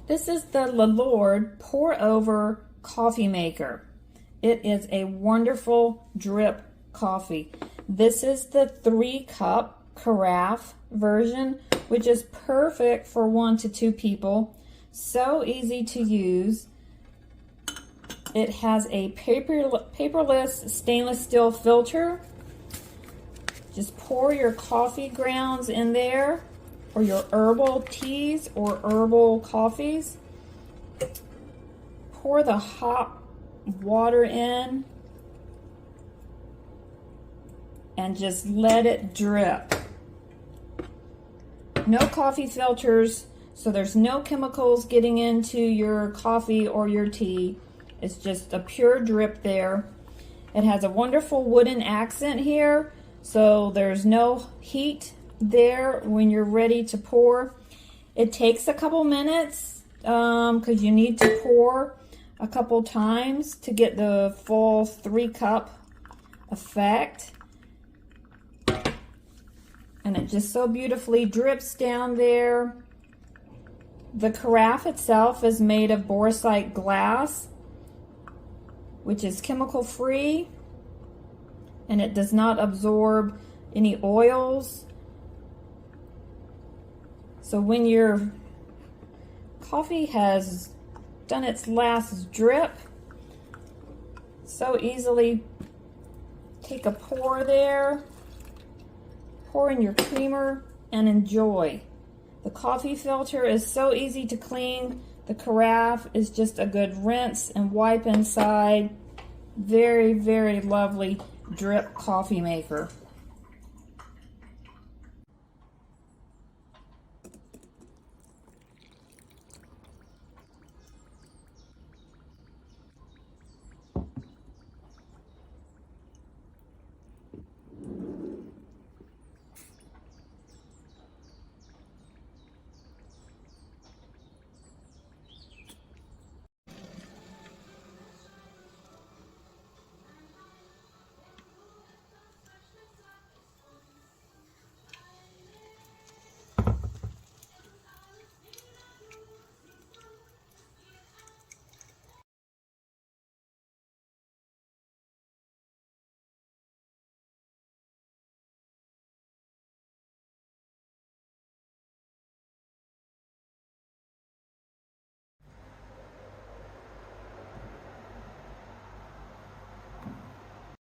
This is the Lalord pour over coffee maker. It is a wonderful drip coffee. This is the 3-cup Carafe version, which is perfect for 1 to 2 people. So easy to use. It has a paperless stainless steel filter. Just pour your coffee grounds in there, or your herbal teas or herbal coffees. Pour the hot water in and just let it drip. No coffee filters, so there's no chemicals getting into your coffee or your tea. It's just a pure drip there. It has a wonderful wooden accent here, so there's no heat there when you're ready to pour. It takes a couple minutes because you need to pour a couple times to get the full 3-cup effect. And it just so beautifully drips down there. The carafe itself is made of Borosilicate glass, which is chemical free, and it does not absorb any oils. So when your coffee has done its last drip, so easily take a pour there, pour in your creamer, and enjoy. The coffee filter is so easy to clean. The carafe is just a good rinse and wipe inside. Very, very lovely drip coffee maker.